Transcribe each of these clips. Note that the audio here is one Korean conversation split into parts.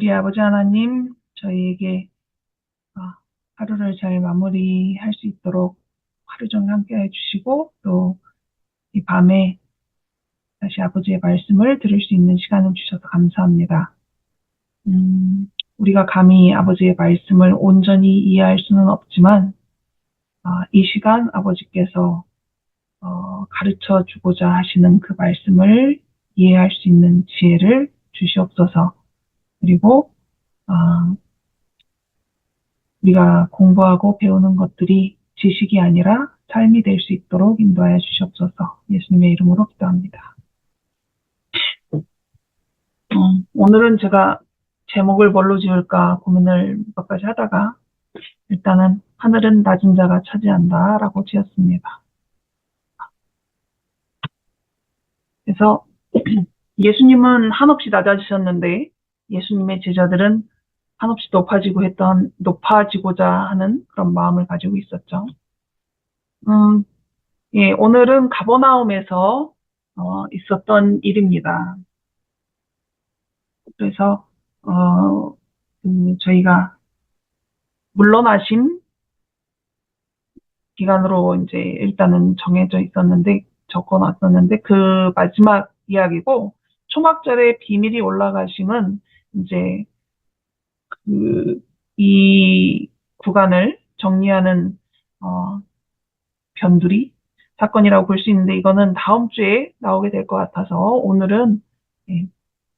우리 아버지 하나님, 저희에게 하루를 잘 마무리할 수 있도록 하루 종일 함께 해주시고, 또 이 밤에 다시 아버지의 말씀을 들을 수 있는 시간을 주셔서 감사합니다. 우리가 감히 아버지의 말씀을 온전히 이해할 수는 없지만, 이 시간 아버지께서 가르쳐 주고자 하시는 그 말씀을 이해할 수 있는 지혜를 주시옵소서. 그리고 우리가 공부하고 배우는 것들이 지식이 아니라 삶이 될 수 있도록 인도하여 주시옵소서. 예수님의 이름으로 기도합니다. 오늘은 제가 제목을 뭘로 지을까 고민을 몇 가지 하다가 일단은 하늘은 낮은 자가 차지한다 라고 지었습니다. 그래서 예수님은 한없이 낮아지셨는데 예수님의 제자들은 한없이 높아지고자 하는 그런 마음을 가지고 있었죠. 예, 오늘은 가버나움에서 있었던 일입니다. 그래서 저희가 물러나심 기간으로 이제 일단은 정해져 있었는데 적어놨었는데 그 마지막 이야기고 초막절에 비밀이 올라가심은 이제 이 구간을 정리하는 변두리 사건이라고 볼 수 있는데 이거는 다음 주에 나오게 될 것 같아서 오늘은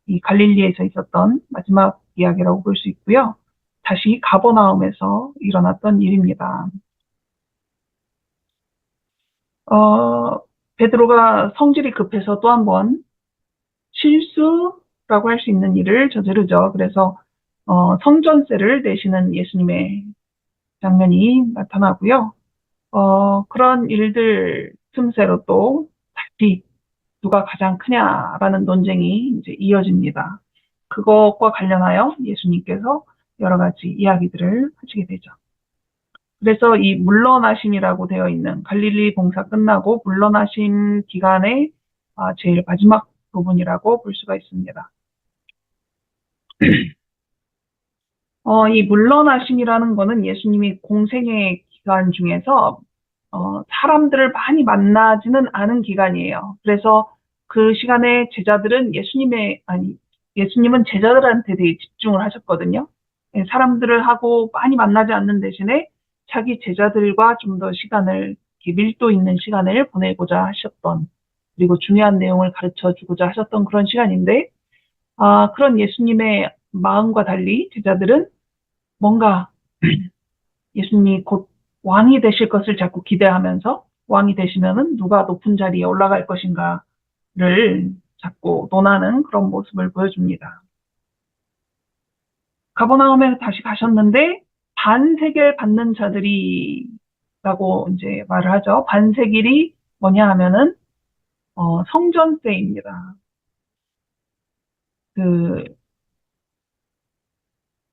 이 갈릴리에서 있었던 마지막 이야기라고 볼 수 있고요. 다시 가버나움에서 일어났던 일입니다. 베드로가 성질이 급해서 또 한 번 실수라고 할 수 있는 일을 저지르죠. 그래서 성전세를 내시는 예수님의 장면이 나타나고요. 그런 일들 틈새로 또 다시 누가 가장 크냐라는 논쟁이 이제 이어집니다. 그것과 관련하여 예수님께서 여러 가지 이야기들을 하시게 되죠. 그래서 이 물러나심이라고 되어 있는 갈릴리 봉사 끝나고 물러나심 기간의 제일 마지막 부분이라고 볼 수가 있습니다. 이 물러나심이라는 거는 예수님이 공생의 기간 중에서 사람들을 많이 만나지는 않은 기간이에요. 그래서 그 시간에 제자들은 예수님은 제자들한테 되게 집중을 하셨거든요. 예, 사람들을 하고 많이 만나지 않는 대신에 자기 제자들과 좀 더 시간을, 밀도 있는 시간을 보내고자 하셨던, 그리고 중요한 내용을 가르쳐 주고자 하셨던 그런 시간인데, 그런 예수님의 마음과 달리 제자들은 뭔가 예수님이 곧 왕이 되실 것을 자꾸 기대하면서 왕이 되시면은 누가 높은 자리에 올라갈 것인가를 자꾸 논하는 그런 모습을 보여줍니다. 가버나움에 다시 가셨는데 반세겔 받는 자들이라고 이제 말을 하죠. 반세겔이 뭐냐 하면은 성전세입니다.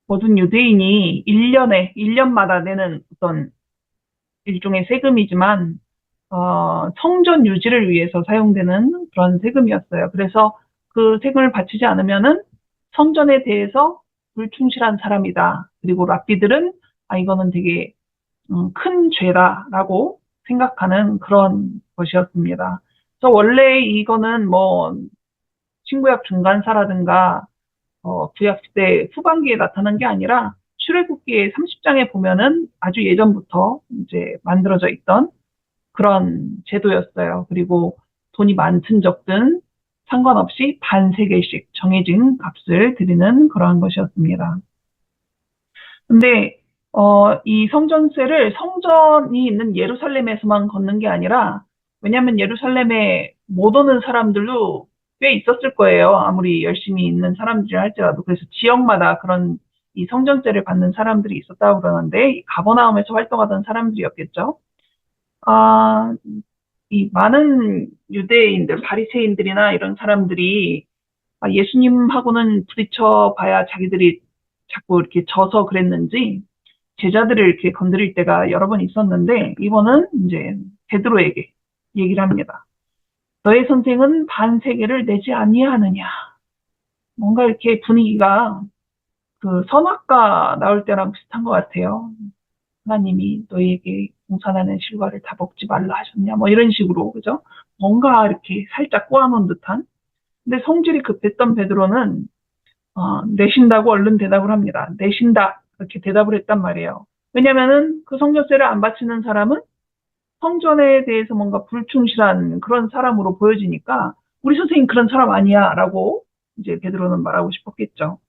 모든 유대인이 1년마다 내는 어떤 일종의 세금이지만 성전 유지를 위해서 사용되는 그런 세금이었어요. 그래서 그 세금을 바치지 않으면은 성전에 대해서 불충실한 사람이다. 그리고 랍비들은 이거는 되게 큰 죄다라고 생각하는 그런 것이었습니다. 그래서 원래 이거는 뭐 신구약 중간사라든가 구약 시대 후반기에 나타난 게 아니라 출애굽기의 30장에 보면은 아주 예전부터 이제 만들어져 있던 그런 제도였어요. 그리고 돈이 많든 적든 상관없이 반세겔씩 정해진 값을 드리는 그러한 것이었습니다. 근데 이 성전세를 성전이 있는 예루살렘에서만 걷는 게 아니라 왜냐하면 예루살렘에 못 오는 사람들도 꽤 있었을 거예요. 아무리 열심히 있는 사람들이 할지라도. 그래서 지역마다 그런 이 성전세를 받는 사람들이 있었다고 그러는데 가버나움에서 활동하던 사람들이었겠죠. 이 많은 유대인들, 바리새인들이나 이런 사람들이 예수님하고는 부딪혀 봐야 자기들이 자꾸 이렇게 져서 그랬는지 제자들을 이렇게 건드릴 때가 여러 번 있었는데 이번은 이제 베드로에게 얘기를 합니다. 너의 선생은 반세겔을 내지 아니하느냐. 뭔가 이렇게 분위기가 그 선악과 나올 때랑 비슷한 것 같아요. 하나님이 너희에게 동산하는 실과를 다 먹지 말라 하셨냐, 뭐 이런 식으로, 그죠? 뭔가 이렇게 살짝 꼬아놓은 듯한. 근데 성질이 급했던 베드로는 내신다고 얼른 대답을 합니다. 내신다 이렇게 대답을 했단 말이에요. 왜냐면은 그 성전세를 안 바치는 사람은 성전에 대해서 뭔가 불충실한 그런 사람으로 보여지니까 우리 선생님 그런 사람 아니야라고 이제 베드로는 말하고 싶었겠죠.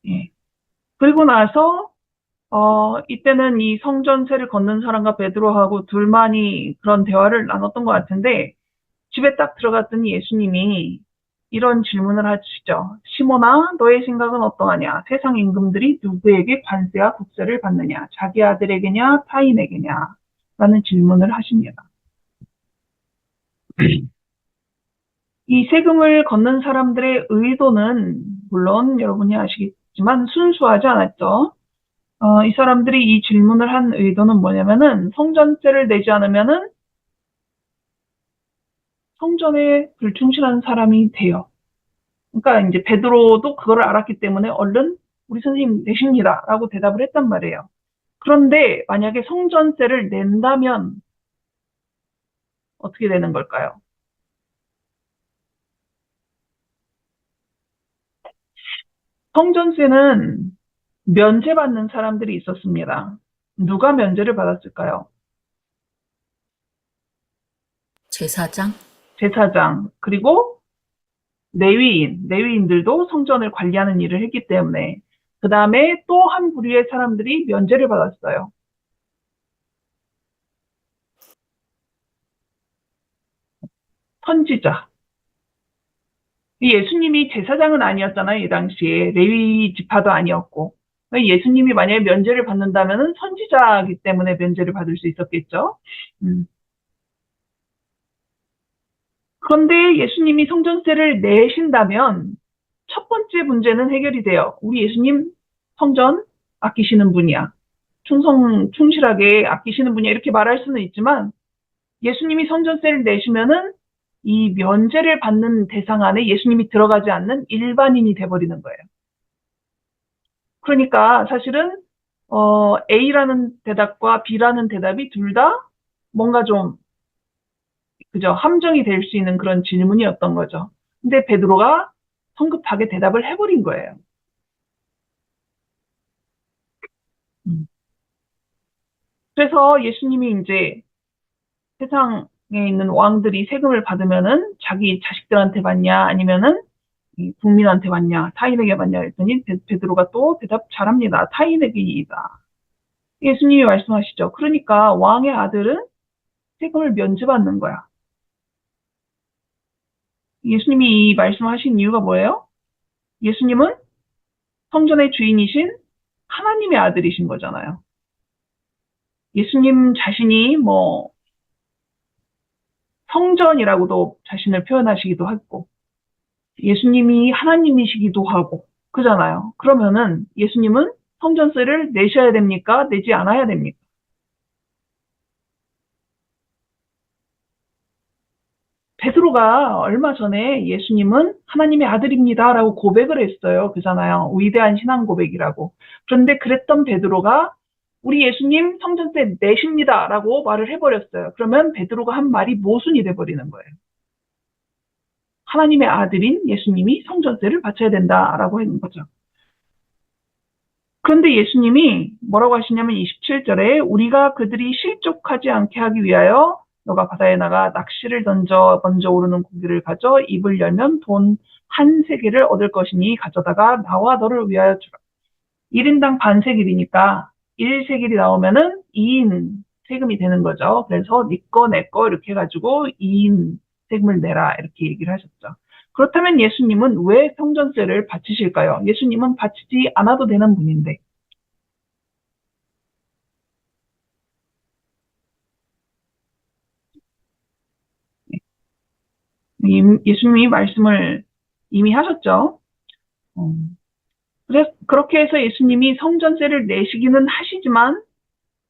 예. 그리고 나서 이때는 이 성전세를 걷는 사람과 베드로하고 둘만이 그런 대화를 나눴던 것 같은데 집에 딱 들어갔더니 예수님이 이런 질문을 하시죠. 시몬아, 너의 생각은 어떠하냐? 세상 임금들이 누구에게 관세와 국세를 받느냐? 자기 아들에게냐, 타인에게냐? 라는 질문을 하십니다. 이 세금을 걷는 사람들의 의도는 물론 여러분이 아시겠지만 순수하지 않았죠. 이 사람들이 이 질문을 한 의도는 뭐냐면은 성전세를 내지 않으면은 성전에 불충실한 사람이 돼요. 그러니까 이제 베드로도 그걸 알았기 때문에 얼른 우리 선생님 내십니다라고 대답을 했단 말이에요. 그런데 만약에 성전세를 낸다면 어떻게 되는 걸까요? 성전세는 면제받는 사람들이 있었습니다. 누가 면제를 받았을까요? 제사장? 제사장, 그리고 레위인들도 성전을 관리하는 일을 했기 때문에 그 다음에 또 한 부류의 사람들이 면제를 받았어요. 선지자. 예수님이 제사장은 아니었잖아요. 이 당시에 레위 지파도 아니었고 예수님이 만약에 면제를 받는다면 선지자이기 때문에 면제를 받을 수 있었겠죠. 음. 그런데 예수님이 성전세를 내신다면 첫 번째 문제는 해결이 돼요. 우리 예수님 성전 아끼시는 분이야. 충실하게 아끼시는 분이야. 이렇게 말할 수는 있지만 예수님이 성전세를 내시면은 이 면제를 받는 대상 안에 예수님이 들어가지 않는 일반인이 돼버리는 거예요. 그러니까 사실은 A라는 대답과 B라는 대답이 둘 다 뭔가 좀 그죠 함정이 될 수 있는 그런 질문이었던 거죠. 근데 베드로가 성급하게 대답을 해버린 거예요. 그래서 예수님이 이제 세상에 있는 왕들이 세금을 받으면은 자기 자식들한테 받냐 아니면은 국민한테 받냐 타인에게 받냐 했더니 베드로가 또 대답 잘합니다. 타인에게이다. 예수님이 말씀하시죠. 그러니까 왕의 아들은 세금을 면제받는 거야. 예수님이 이 말씀하신 이유가 뭐예요? 예수님은 성전의 주인이신 하나님의 아들이신 거잖아요. 예수님 자신이 뭐 성전이라고도 자신을 표현하시기도 했고 예수님이 하나님이시기도 하고 그잖아요. 그러면은 예수님은 성전세를 내셔야 됩니까? 내지 않아야 됩니까? 베드로가 얼마 전에 예수님은 하나님의 아들입니다라고 고백을 했어요. 그잖아요. 위대한 신앙 고백이라고. 그런데 그랬던 베드로가 우리 예수님 성전세 내십니다라고 말을 해버렸어요. 그러면 베드로가 한 말이 모순이 돼버리는 거예요. 하나님의 아들인 예수님이 성전세를 바쳐야 된다라고 했는 거죠. 그런데 예수님이 뭐라고 하시냐면 27절에 우리가 그들이 실족하지 않게 하기 위하여 너가 바다에 나가 낚시를 던져 먼저 오르는 고기를 가져 입을 열면 돈 한 세겔을 얻을 것이니 가져다가 나와 너를 위하여 주라. 1인당 반 세겔이니까 1세겔이 나오면은 2인 세금이 되는 거죠. 그래서 네 거, 내 거 이렇게 해가지고 2인 세금을 내라 이렇게 얘기를 하셨죠. 그렇다면 예수님은 왜 성전세를 바치실까요? 예수님은 바치지 않아도 되는 분인데. 예수님이 말씀을 이미 하셨죠. 그래서 그렇게 해서 예수님이 성전세를 내시기는 하시지만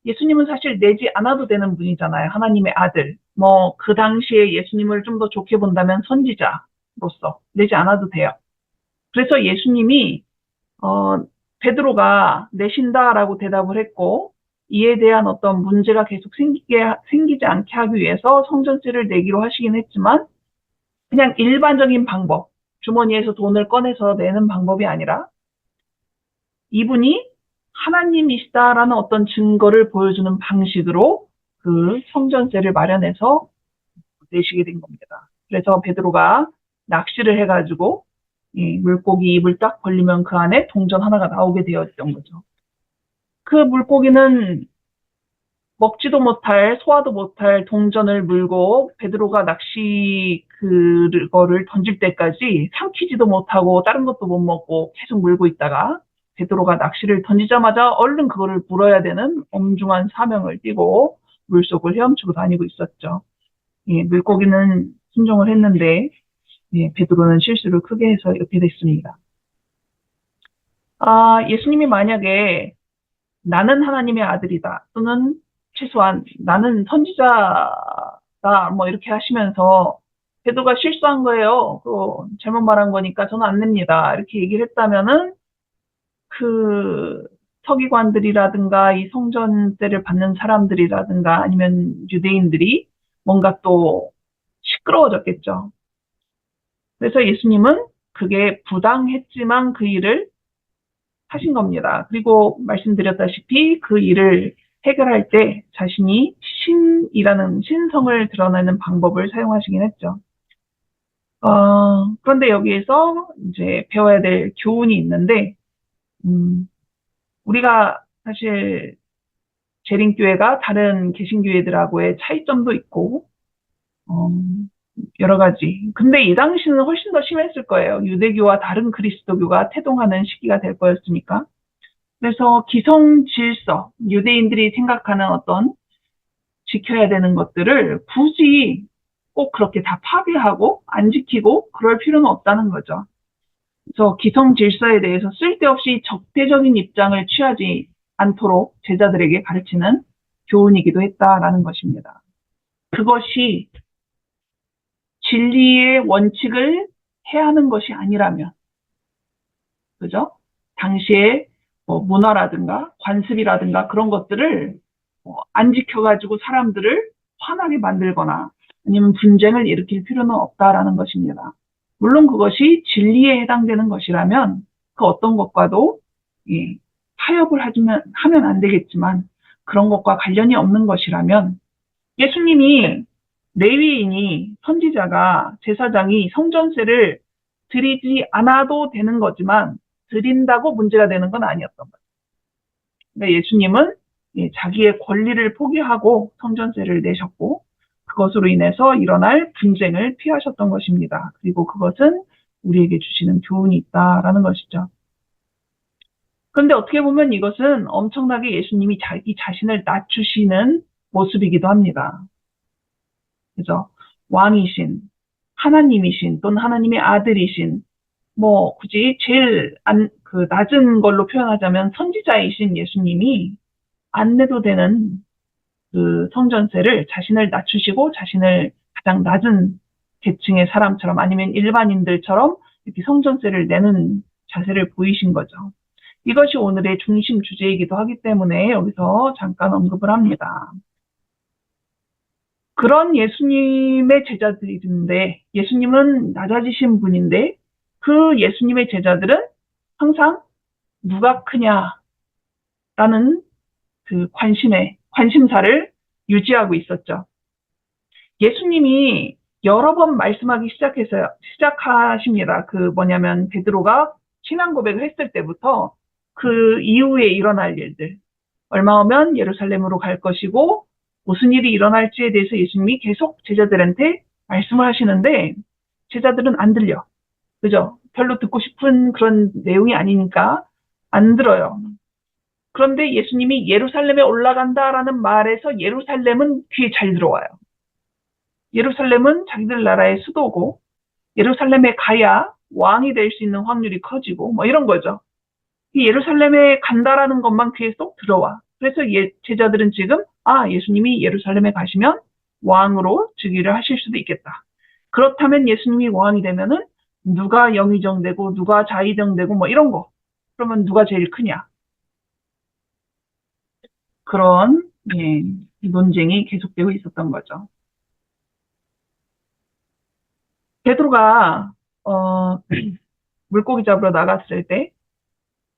예수님은 사실 내지 않아도 되는 분이잖아요. 하나님의 아들. 뭐 그 당시에 예수님을 좀 더 좋게 본다면 선지자로서 내지 않아도 돼요. 그래서 예수님이 베드로가 내신다라고 대답을 했고, 이에 대한 어떤 문제가 계속 생기지 않게 하기 위해서 성전세를 내기로 하시긴 했지만, 그냥 일반적인 방법, 주머니에서 돈을 꺼내서 내는 방법이 아니라, 이분이 하나님이시다라는 어떤 증거를 보여주는 방식으로 그 성전세를 마련해서 내시게 된 겁니다. 그래서 베드로가 낚시를 해가지고 이 물고기 입을 딱 벌리면 그 안에 동전 하나가 나오게 되었던 거죠. 그 물고기는 먹지도 못할, 소화도 못할 동전을 물고 베드로가 낚시 그거를 던질 때까지 삼키지도 못하고 다른 것도 못 먹고 계속 물고 있다가 베드로가 낚시를 던지자마자 얼른 그거를 물어야 되는 엄중한 사명을 띠고 물속을 헤엄치고 다니고 있었죠. 예, 물고기는 순종을 했는데 예, 베드로는 실수를 크게 해서 이렇게 됐습니다. 예수님이 만약에 나는 하나님의 아들이다 또는 최소한 나는 선지자다 뭐 이렇게 하시면서 베드로가 실수한 거예요. 잘못 말한 거니까 저는 안 냅니다. 이렇게 얘기를 했다면은 그 서기관들이라든가 이 성전세를 받는 사람들이라든가 아니면 유대인들이 뭔가 또 시끄러워졌겠죠. 그래서 예수님은 그게 부당했지만 그 일을 하신 겁니다. 그리고 말씀드렸다시피 그 일을 해결할 때 자신이 신이라는 신성을 드러내는 방법을 사용하시긴 했죠. 그런데 여기에서 이제 배워야 될 교훈이 있는데, 우리가 사실 재림교회가 다른 개신교회들하고의 차이점도 있고, 여러 가지. 근데 이 당시는 훨씬 더 심했을 거예요. 유대교와 다른 그리스도교가 태동하는 시기가 될 거였으니까. 그래서 기성 질서, 유대인들이 생각하는 어떤 지켜야 되는 것들을 굳이 꼭 그렇게 다 파괴하고 안 지키고 그럴 필요는 없다는 거죠. 그래서 기성 질서에 대해서 쓸데없이 적대적인 입장을 취하지 않도록 제자들에게 가르치는 교훈이기도 했다라는 것입니다. 그것이 진리의 원칙을 해하는 것이 아니라면, 그죠? 당시에 문화라든가 관습이라든가 그런 것들을 안 지켜가지고 사람들을 화나게 만들거나 아니면 분쟁을 일으킬 필요는 없다라는 것입니다. 물론 그것이 진리에 해당되는 것이라면 그 어떤 것과도 타협을 하면 안 되겠지만 그런 것과 관련이 없는 것이라면 예수님이 레위인이 선지자가 제사장이 성전세를 드리지 않아도 되는 거지만 드린다고 문제가 되는 건 아니었던 거죠. 그러니까 예수님은 자기의 권리를 포기하고 성전세를 내셨고 그것으로 인해서 일어날 분쟁을 피하셨던 것입니다. 그리고 그것은 우리에게 주시는 교훈이 있다라는 것이죠. 그런데 어떻게 보면 이것은 엄청나게 예수님이 자기 자신을 낮추시는 모습이기도 합니다. 그죠? 왕이신, 하나님이신, 또는 하나님의 아들이신, 굳이 제일 낮은 걸로 표현하자면 선지자이신 예수님이 안 내도 되는 그 성전세를 자신을 낮추시고 자신을 가장 낮은 계층의 사람처럼 아니면 일반인들처럼 이렇게 성전세를 내는 자세를 보이신 거죠. 이것이 오늘의 중심 주제이기도 하기 때문에 여기서 잠깐 언급을 합니다. 그런 예수님의 제자들인데 예수님은 낮아지신 분인데 그 예수님의 제자들은 항상 누가 크냐라는 그 관심사를 유지하고 있었죠. 예수님이 여러 번 말씀하기 시작하십니다. 베드로가 신앙 고백을 했을 때부터 그 이후에 일어날 일들, 얼마 후면 예루살렘으로 갈 것이고 무슨 일이 일어날지에 대해서 예수님이 계속 제자들한테 말씀을 하시는데 제자들은 안 들려. 그죠? 별로 듣고 싶은 그런 내용이 아니니까 안 들어요. 그런데 예수님이 예루살렘에 올라간다라는 말에서 예루살렘은 귀에 잘 들어와요. 예루살렘은 자기들 나라의 수도고 예루살렘에 가야 왕이 될 수 있는 확률이 커지고 이런 거죠. 이 예루살렘에 간다라는 것만 귀에 쏙 들어와. 그래서 제자들은 지금 예수님이 예루살렘에 가시면 왕으로 즉위를 하실 수도 있겠다. 그렇다면 예수님이 왕이 되면은 누가 영의정되고 누가 자의정되고 뭐 이런 거. 그러면 누가 제일 크냐. 그런 예, 논쟁이 계속되고 있었던 거죠. 베드로가 물고기 잡으러 나갔을 때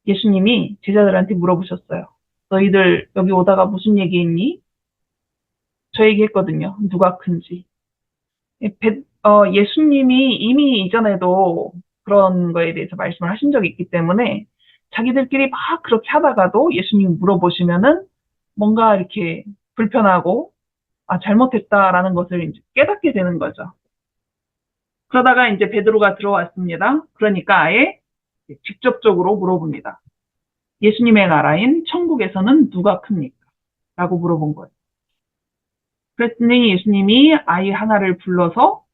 예수님이 제자들한테 물어보셨어요. 너희들 여기 오다가 무슨 얘기했니? 저 얘기했거든요. 누가 큰지. 예수님이 이미 이전에도 그런 거에 대해서 말씀을 하신 적이 있기 때문에 자기들끼리 막 그렇게 하다가도 예수님이 물어보시면은 뭔가 이렇게 불편하고 잘못했다라는 것을 이제 깨닫게 되는 거죠. 그러다가 이제 베드로가 들어왔습니다. 그러니까 아예 직접적으로 물어봅니다. 예수님의 나라인 천국에서는 누가 큽니까? 라고 물어본 거예요. 그랬더니 예수님이 아이 하나를 불러서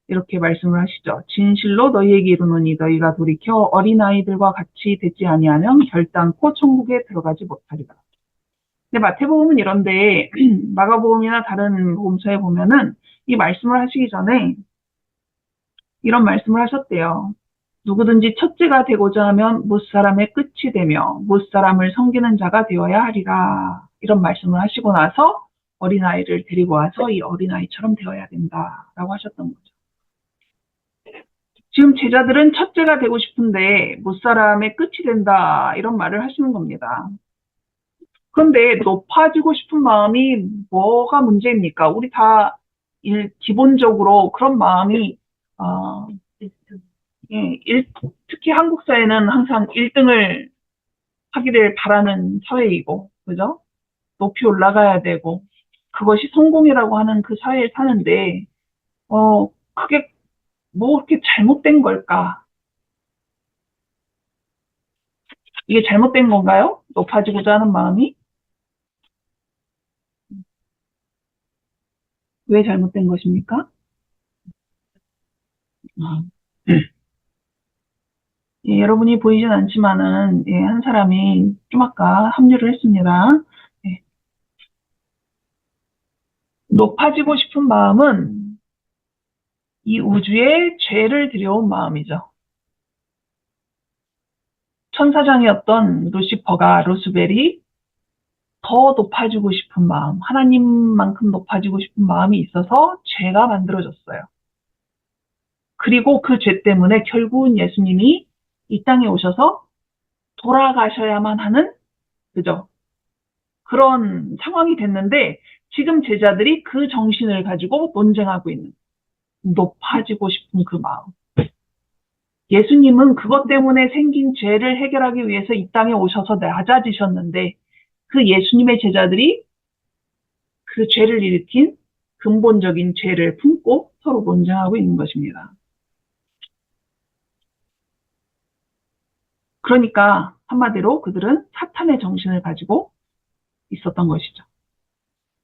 이렇게 말씀을 하시죠. 진실로 너희에게 이르노니 너희가 돌이켜 어린아이들과 같이 되지 아니하면 결단코 천국에 들어가지 못하리라. 근데 마태복음은 이런데 마가복음이나 다른 복음서에 보면은 이 말씀을 하시기 전에 이런 말씀을 하셨대요. 누구든지 첫째가 되고자 하면 못사람의 끝이 되며 못사람을 섬기는 자가 되어야 하리라. 이런 말씀을 하시고 나서 어린아이를 데리고 와서 이 어린아이처럼 되어야 된다라고 하셨던 거죠. 지금 제자들은 첫째가 되고 싶은데 못사람의 끝이 된다 이런 말을 하시는 겁니다. 그런데 높아지고 싶은 마음이 뭐가 문제입니까? 우리 다 기본적으로 그런 마음이 어, 예, 특히 한국 사회는 항상 1등을 하기를 바라는 사회이고, 그죠? 높이 올라가야 되고, 그것이 성공이라고 하는 그 사회에 사는데, 그게 뭐 그렇게 잘못된 걸까? 이게 잘못된 건가요? 높아지고자 하는 마음이? 왜 잘못된 것입니까? 아, 예, 여러분이 보이진 않지만은, 예, 한 사람이 좀 아까 합류를 했습니다. 예, 높아지고 싶은 마음은 이 우주에 죄를 들여온 마음이죠. 천사장이었던 루시퍼가 루스벨이 더 높아지고 싶은 마음, 하나님만큼 높아지고 싶은 마음이 있어서 죄가 만들어졌어요. 그리고 그 죄 때문에 결국은 예수님이 이 땅에 오셔서 돌아가셔야만 하는, 그죠? 그런 상황이 됐는데 지금 제자들이 그 정신을 가지고 논쟁하고 있는 높아지고 싶은 그 마음. 예수님은 그것 때문에 생긴 죄를 해결하기 위해서 이 땅에 오셔서 낮아지셨는데 그 예수님의 제자들이 그 죄를 일으킨 근본적인 죄를 품고 서로 논쟁하고 있는 것입니다. 그러니까 한마디로 그들은 사탄의 정신을 가지고 있었던 것이죠.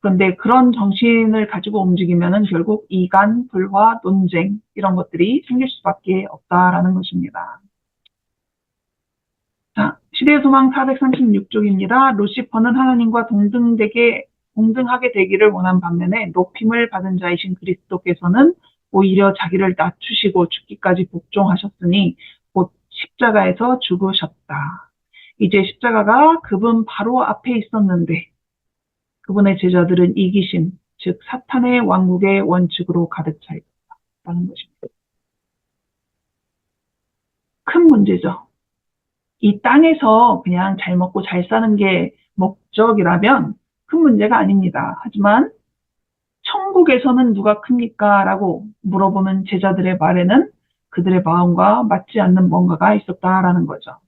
그런데 그런 정신을 가지고 움직이면은 결국 이간, 불화, 논쟁 이런 것들이 생길 수밖에 없다라는 것입니다. 자, 시대의 소망 436쪽입니다. 루시퍼는 하나님과 동등하게 되기를 원한 반면에 높임을 받은 자이신 그리스도께서는 오히려 자기를 낮추시고 죽기까지 복종하셨으니 곧 십자가에서 죽으셨다. 이제 십자가가 그분 바로 앞에 있었는데 그분의 제자들은 이기심, 즉 사탄의 왕국의 원칙으로 가득 차 있다는 것입니다. 큰 문제죠. 이 땅에서 그냥 잘 먹고 잘 사는 게 목적이라면 큰 문제가 아닙니다. 하지만 천국에서는 누가 큽니까? 라고 물어보는 제자들의 말에는 그들의 마음과 맞지 않는 뭔가가 있었다라는 거죠.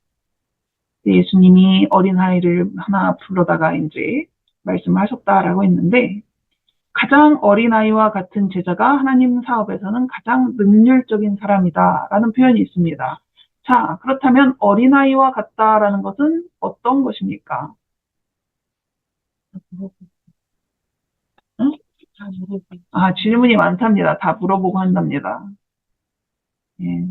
예수님이 어린아이를 하나 불러다가 이제 말씀하셨다라고 했는데 가장 어린아이와 같은 제자가 하나님 사업에서는 가장 능률적인 사람이다라는 표현이 있습니다. 자, 그렇다면 어린아이와 같다라는 것은 어떤 것입니까? 응? 질문이 많답니다. 다 물어보고 한답니다. 예.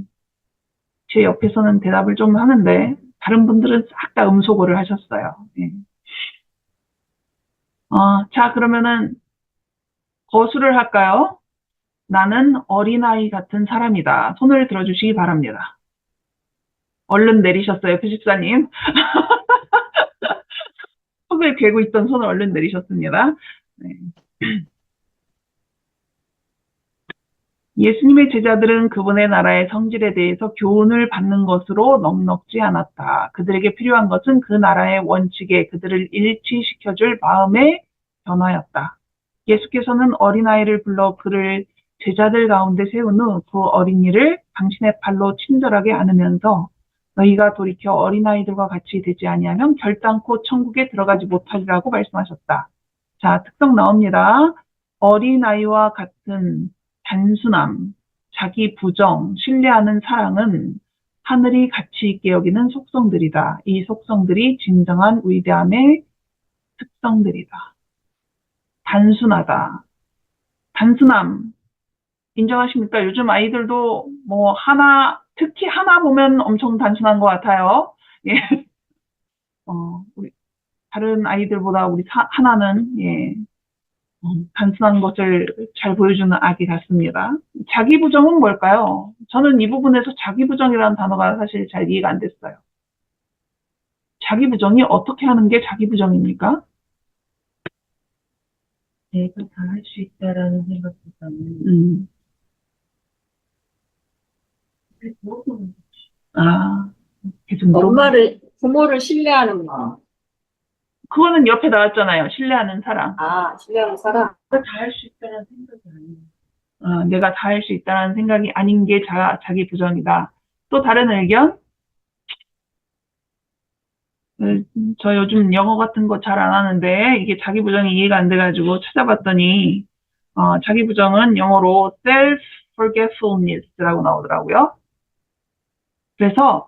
제 옆에서는 대답을 좀 하는데 다른 분들은 싹 다 음소거를 하셨어요. 예. 자, 그러면은 거수를 할까요? 나는 어린아이 같은 사람이다. 손을 들어주시기 바랍니다. 얼른 내리셨어요, 표집사님. 속을 괴고 있던 손을 얼른 내리셨습니다. 네. 예수님의 제자들은 그분의 나라의 성질에 대해서 교훈을 받는 것으로 넉넉지 않았다. 그들에게 필요한 것은 그 나라의 원칙에 그들을 일치시켜줄 마음의 변화였다. 예수께서는 어린아이를 불러 그를 제자들 가운데 세운 후 그 어린이를 당신의 팔로 친절하게 안으면서 너희가 돌이켜 어린아이들과 같이 되지 아니하면 결단코 천국에 들어가지 못하리라고 말씀하셨다. 자, 특성 나옵니다. 어린아이와 같은 단순함, 자기 부정, 신뢰하는 사랑은 하늘이 가치 있게 여기는 속성들이다. 이 속성들이 진정한 위대함의 특성들이다. 단순하다. 단순함. 인정하십니까? 요즘 아이들도 뭐 특히 하나 보면 엄청 단순한 것 같아요. 예. 우리 다른 아이들보다 우리 하나는, 예, 단순한 것을 잘 보여주는 아기 같습니다. 자기 부정은 뭘까요? 저는 이 부분에서 자기 부정이라는 단어가 사실 잘 이해가 안 됐어요. 자기 부정이 어떻게 하는 게 자기 부정입니까? 내가 다 할 수 있다라는 생각보다는 아, 계속 물어봐. 부모를 신뢰하는 마음. 그거는 옆에 나왔잖아요. 신뢰하는 사랑. 신뢰하는 사람. 내가 다 할 수 있다는 생각이 아니에요. 내가 다 할 수 있다는 생각이 아닌 게 자기 부정이다. 또 다른 의견? 저 요즘 영어 같은 거 잘 안 하는데 이게 자기 부정이 이해가 안 돼가지고 찾아봤더니 자기 부정은 영어로 self-forgetfulness라고 나오더라고요. 그래서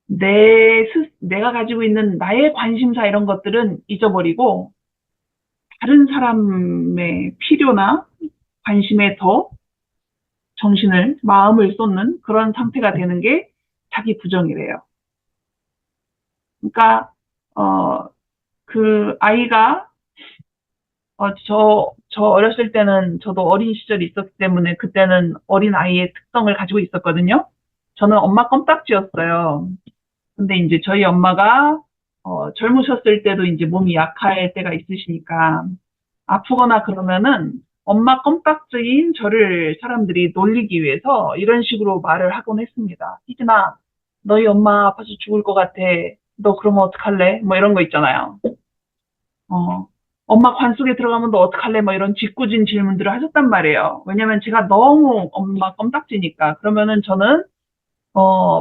내가 가지고 있는 나의 관심사 이런 것들은 잊어버리고 다른 사람의 필요나 관심에 더 마음을 쏟는 그런 상태가 되는 게 자기 부정이래요. 그러니까 그 아이가 저 어렸을 때는 저도 어린 시절이 있었기 때문에 그때는 어린 아이의 특성을 가지고 있었거든요. 저는 엄마 껌딱지였어요. 근데 이제 저희 엄마가 젊으셨을 때도 이제 몸이 약할 때가 있으시니까 아프거나 그러면은 엄마 껌딱지인 저를 사람들이 놀리기 위해서 이런 식으로 말을 하곤 했습니다. 희진아, 너희 엄마 아파서 죽을 것 같아. 너 그러면 어떡할래? 뭐 이런 거 있잖아요. 어, 엄마 관 속에 들어가면 너 어떡할래? 뭐 이런 짓궂은 질문들을 하셨단 말이에요. 왜냐면 제가 너무 엄마 껌딱지니까. 그러면은 저는,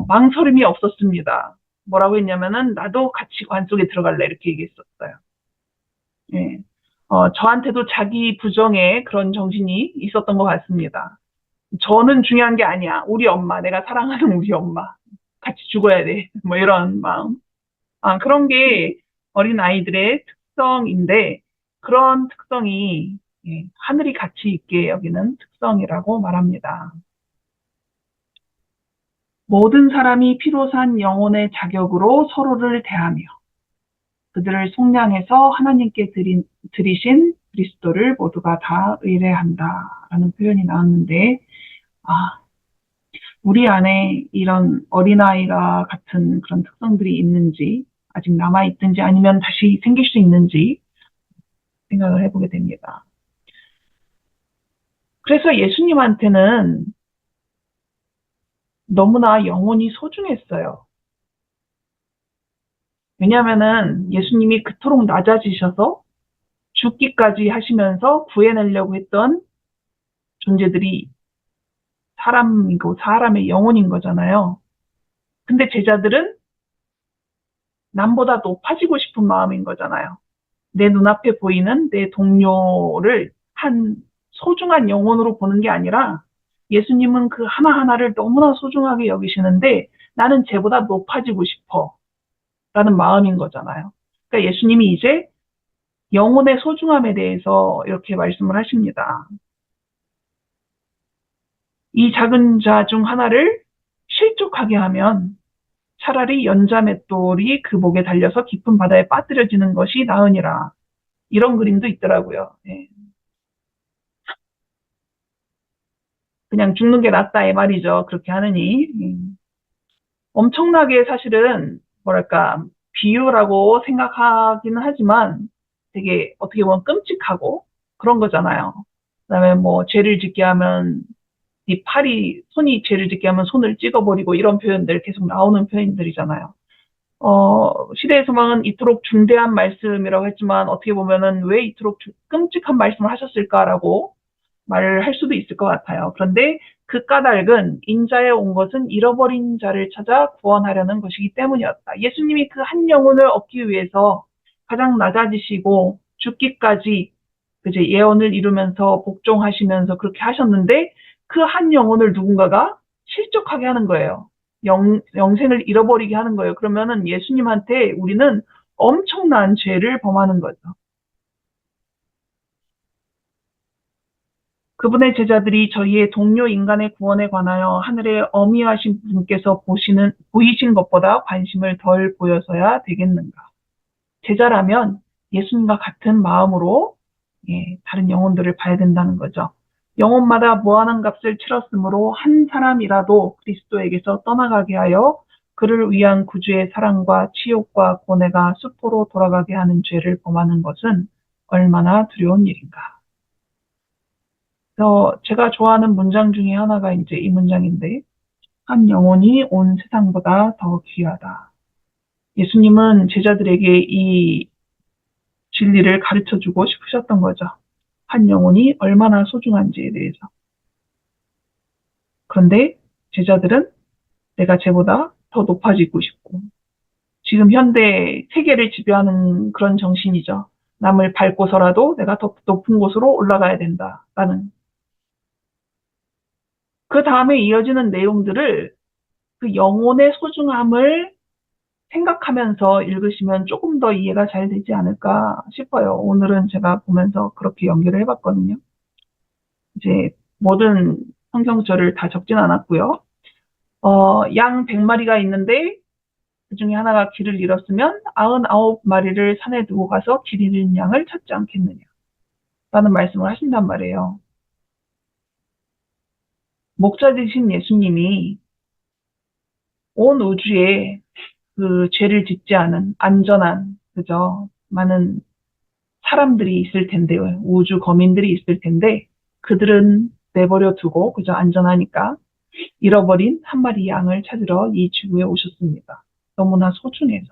망설임이 없었습니다. 뭐라고 했냐면은, 나도 같이 관 속에 들어갈래. 이렇게 얘기했었어요. 예. 저한테도 자기 부정에 그런 정신이 있었던 것 같습니다. 저는 중요한 게 아니야. 우리 엄마, 내가 사랑하는 우리 엄마. 같이 죽어야 돼. 뭐 이런 마음. 그런 게 어린 아이들의 특성인데 그런 특성이 하늘이 가치 있게 여기는 특성이라고 말합니다. 모든 사람이 피로산 영혼의 자격으로 서로를 대하며 그들을 속량해서 하나님께 드리신 그리스도를 모두가 다 의뢰한다라는 표현이 나왔는데 우리 안에 이런 어린아이가 같은 그런 특성들이 있는지 아직 남아있든지 아니면 다시 생길 수 있는지 생각을 해보게 됩니다. 그래서 예수님한테는 너무나 영혼이 소중했어요. 왜냐하면은 예수님이 그토록 낮아지셔서 죽기까지 하시면서 구해내려고 했던 존재들이 사람이고 사람의 영혼인 거잖아요. 근데 제자들은 남보다 높아지고 싶은 마음인 거잖아요. 내 눈앞에 보이는 내 동료를 한 소중한 영혼으로 보는 게 아니라 예수님은 그 하나하나를 너무나 소중하게 여기시는데 나는 쟤보다 높아지고 싶어 라는 마음인 거잖아요. 그러니까 예수님이 이제 영혼의 소중함에 대해서 이렇게 말씀을 하십니다. 이 작은 자 중 하나를 실족하게 하면 차라리 연자맷돌이 그 목에 달려서 깊은 바다에 빠뜨려지는 것이 나으니라. 이런 그림도 있더라고요. 네. 그냥 죽는 게 낫다 이 말이죠. 그렇게 하느니. 엄청나게 사실은 뭐랄까 비유라고 생각하기는 하지만 되게 어떻게 보면 끔찍하고 그런 거잖아요. 그다음에 뭐 죄를 짓게 하면 네 팔이 손이 죄를 짓게 하면 손을 찍어버리고 이런 표현들 계속 나오는 표현들이잖아요. 시대의 소망은 이토록 중대한 말씀이라고 했지만 어떻게 보면은 왜 이토록 끔찍한 말씀을 하셨을까라고 말을 할 수도 있을 것 같아요. 그런데 그 까닭은 인자에 온 것은 잃어버린 자를 찾아 구원하려는 것이기 때문이었다. 예수님이 그 한 영혼을 얻기 위해서 가장 낮아지시고 죽기까지 이제 예언을 이루면서 복종하시면서 그렇게 하셨는데 그 한 영혼을 누군가가 실족하게 하는 거예요. 영생을 잃어버리게 하는 거예요. 그러면은 예수님한테 우리는 엄청난 죄를 범하는 거죠. 그분의 제자들이 저희의 동료 인간의 구원에 관하여 하늘에 어미하신 분께서 보이신 것보다 관심을 덜 보여서야 되겠는가. 제자라면 예수님과 같은 마음으로 다른 영혼들을 봐야 된다는 거죠. 영혼마다 무한한 값을 치렀으므로 한 사람이라도 그리스도에게서 떠나가게 하여 그를 위한 구주의 사랑과 치욕과 고뇌가 수포로 돌아가게 하는 죄를 범하는 것은 얼마나 두려운 일인가. 그래서 제가 좋아하는 문장 중에 하나가 이제 이 문장인데, 한 영혼이 온 세상보다 더 귀하다. 예수님은 제자들에게 이 진리를 가르쳐 주고 싶으셨던 거죠. 한 영혼이 얼마나 소중한지에 대해서. 그런데 제자들은 내가 쟤보다 더 높아지고 싶고, 지금 현대 세계를 지배하는 그런 정신이죠. 남을 밟고서라도 내가 더 높은 곳으로 올라가야 된다라는. 그 다음에 이어지는 내용들을 그 영혼의 소중함을 생각하면서 읽으시면 조금 더 이해가 잘 되지 않을까 싶어요. 오늘은 제가 보면서 그렇게 연결을 해봤거든요. 이제 모든 성경절을 다 적진 않았고요. 양 100마리가 있는데 그 중에 하나가 길을 잃었으면 99마리를 산에 두고 가서 길 잃은 양을 찾지 않겠느냐 라는 말씀을 하신단 말이에요. 목자 되신 예수님이 온 우주에 그 죄를 짓지 않은 안전한 그죠 많은 사람들이 있을 텐데요. 우주 거민들이 있을 텐데 그들은 내버려 두고 그저 안전하니까 잃어버린 한 마리 양을 찾으러 이 지구에 오셨습니다. 너무나 소중해서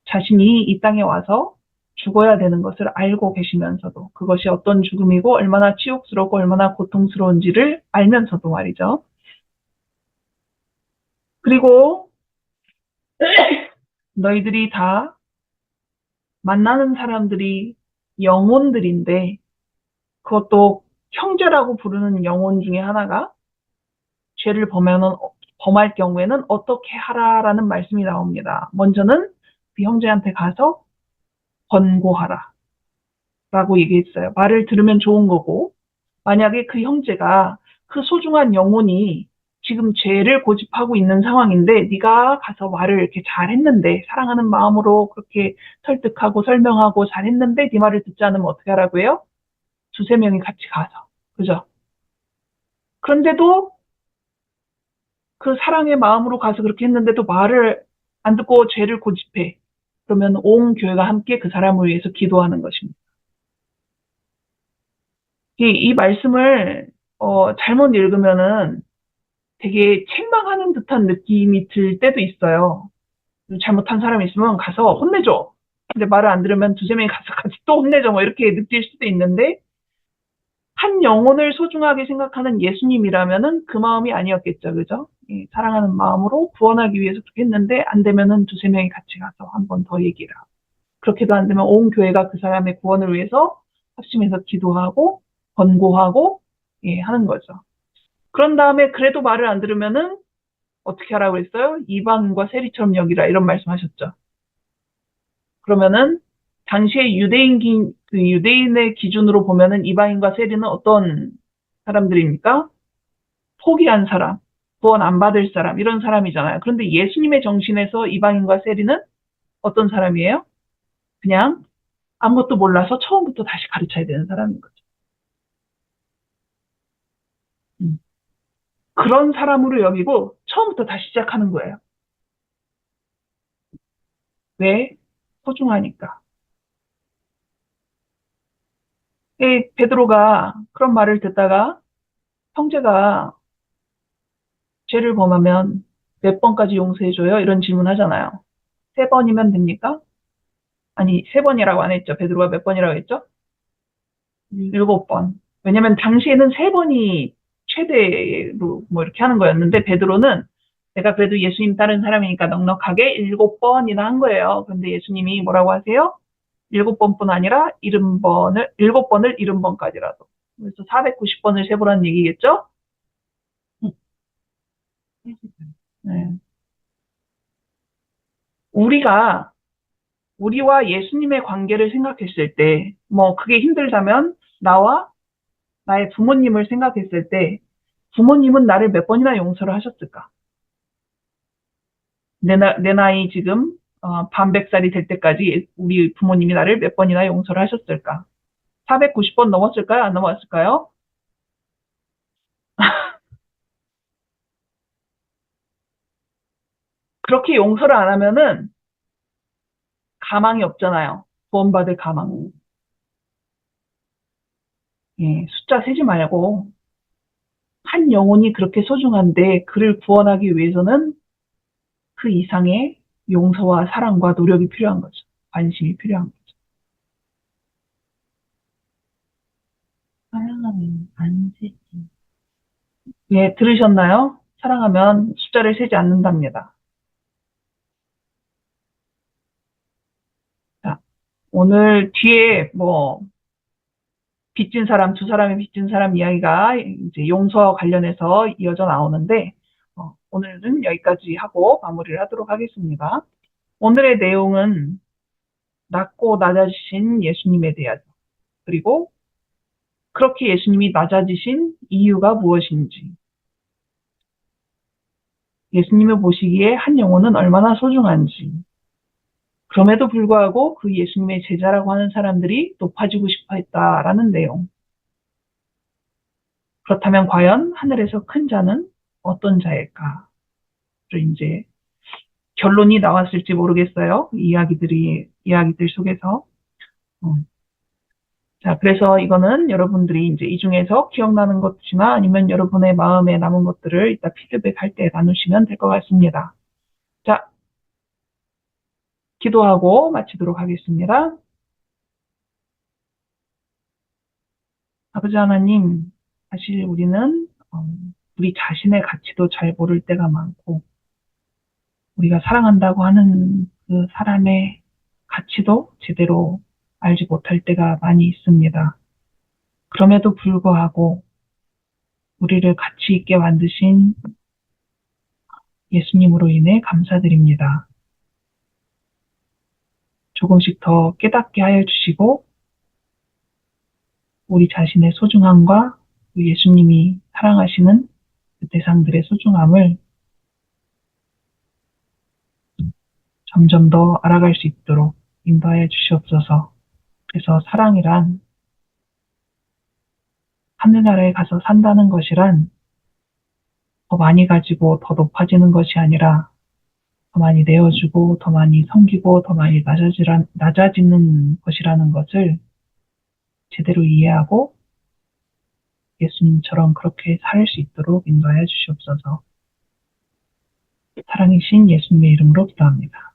자신이 이 땅에 와서 죽어야 되는 것을 알고 계시면서도 그것이 어떤 죽음이고 얼마나 치욕스럽고 얼마나 고통스러운지를 알면서도 말이죠. 그리고 너희들이 다 만나는 사람들이 영혼들인데 그것도 형제라고 부르는 영혼 중에 하나가 죄를 범할 경우에는 어떻게 하라라는 말씀이 나옵니다. 먼저는 그 형제한테 가서 권고하라 라고 얘기했어요. 말을 들으면 좋은 거고 만약에 그 형제가 그 소중한 영혼이 지금 죄를 고집하고 있는 상황인데 네가 가서 말을 이렇게 잘했는데 사랑하는 마음으로 그렇게 설득하고 설명하고 잘했는데 네 말을 듣지 않으면 어떻게 하라고 해요? 두세 명이 같이 가서 그죠? 그런데도 그 사랑의 마음으로 가서 그렇게 했는데도 말을 안 듣고 죄를 고집해. 그러면 온 교회가 함께 그 사람을 위해서 기도하는 것입니다. 이 말씀을 잘못 읽으면은 되게 책망하는 듯한 느낌이 들 때도 있어요. 잘못한 사람이 있으면 가서 혼내줘. 근데 말을 안 들으면 두세 명이 가서 같이 또 혼내줘. 뭐 이렇게 느낄 수도 있는데 한 영혼을 소중하게 생각하는 예수님이라면은 그 마음이 아니었겠죠. 그죠? 사랑하는 마음으로 구원하기 위해서 그렇게 했는데 안 되면은 두세 명이 같이 가서 한 번 더 얘기를 하고 그렇게도 안 되면 온 교회가 그 사람의 구원을 위해서 합심해서 기도하고 권고하고 하는 거죠. 그런 다음에 그래도 말을 안 들으면은 어떻게 하라고 했어요? 이방인과 세리처럼 여기라 이런 말씀하셨죠. 그러면은 당시에 유대인의 기준으로 보면은 이방인과 세리는 어떤 사람들입니까? 포기한 사람, 구원 안 받을 사람 이런 사람이잖아요. 그런데 예수님의 정신에서 이방인과 세리는 어떤 사람이에요? 그냥 아무것도 몰라서 처음부터 다시 가르쳐야 되는 사람인 거죠. 그런 사람으로 여기고 처음부터 다시 시작하는 거예요. 왜? 소중하니까. 베드로가 그런 말을 듣다가 형제가 죄를 범하면 몇 번까지 용서해줘요? 이런 질문 하잖아요. 3번이면 됩니까? 아니, 3번이라고 안 했죠. 베드로가 몇 번이라고 했죠? 7번. 왜냐면 당시에는 3번이 최대로 뭐 이렇게 하는 거였는데 베드로는 내가 그래도 예수님 따른 사람이니까 넉넉하게 7번이나 한 거예요. 근데 예수님이 뭐라고 하세요? 7번뿐 아니라 70번을, 7번을 70번까지라도. 그래서 490번을 세보라는 얘기겠죠? 네. 우리가, 우리와 예수님의 관계를 생각했을 때, 뭐, 그게 힘들다면, 나와 나의 부모님을 생각했을 때, 부모님은 나를 몇 번이나 용서를 하셨을까? 내 나이 지금, 반백살이 될 때까지 우리 부모님이 나를 몇 번이나 용서를 하셨을까? 490번 넘었을까요? 안 넘었을까요? 그렇게 용서를 안 하면은 가망이 없잖아요. 구원받을 가망. 예, 숫자 세지 말고 한 영혼이 그렇게 소중한데 그를 구원하기 위해서는 그 이상의 용서와 사랑과 노력이 필요한 거죠. 관심이 필요한 거죠. 사랑하면 안 되지. 예, 들으셨나요? 사랑하면 숫자를 세지 않는답니다. 자, 오늘 뒤에 뭐 빚진 사람, 두 사람의 빚진 사람 이야기가 이제 용서 관련해서 이어져 나오는데 오늘은 여기까지 하고 마무리를 하도록 하겠습니다. 오늘의 내용은 낮고 낮아지신 예수님에 대하죠. 그리고 그렇게 예수님이 낮아지신 이유가 무엇인지, 예수님을 보시기에 한 영혼은 얼마나 소중한지, 그럼에도 불구하고 그 예수님의 제자라고 하는 사람들이 높아지고 싶어 했다라는 내용. 그렇다면 과연 하늘에서 큰 자는 어떤 자일까? 이제 결론이 나왔을지 모르겠어요. 이야기들 속에서. 자, 그래서 이거는 여러분들이 이제 이 중에서 기억나는 것이나 아니면 여러분의 마음에 남은 것들을 이따 피드백 할 때 나누시면 될 것 같습니다. 자, 기도하고 마치도록 하겠습니다. 아버지 하나님, 사실 우리는 우리 자신의 가치도 잘 모를 때가 많고, 우리가 사랑한다고 하는 그 사람의 가치도 제대로 알지 못할 때가 많이 있습니다. 그럼에도 불구하고 우리를 가치 있게 만드신 예수님으로 인해 감사드립니다. 조금씩 더 깨닫게 하여 주시고 우리 자신의 소중함과 예수님이 사랑하시는 그 대상들의 소중함을 점점 더 알아갈 수 있도록 인도하여 주시옵소서. 그래서 사랑이란 하늘나라에 가서 산다는 것이란 더 많이 가지고 더 높아지는 것이 아니라 더 많이 내어주고 더 많이 섬기고 더 많이 낮아지는 것이라는 것을 제대로 이해하고 예수님처럼 그렇게 살 수 있도록 인도하여 주시옵소서. 사랑이신 예수님의 이름으로 기도합니다.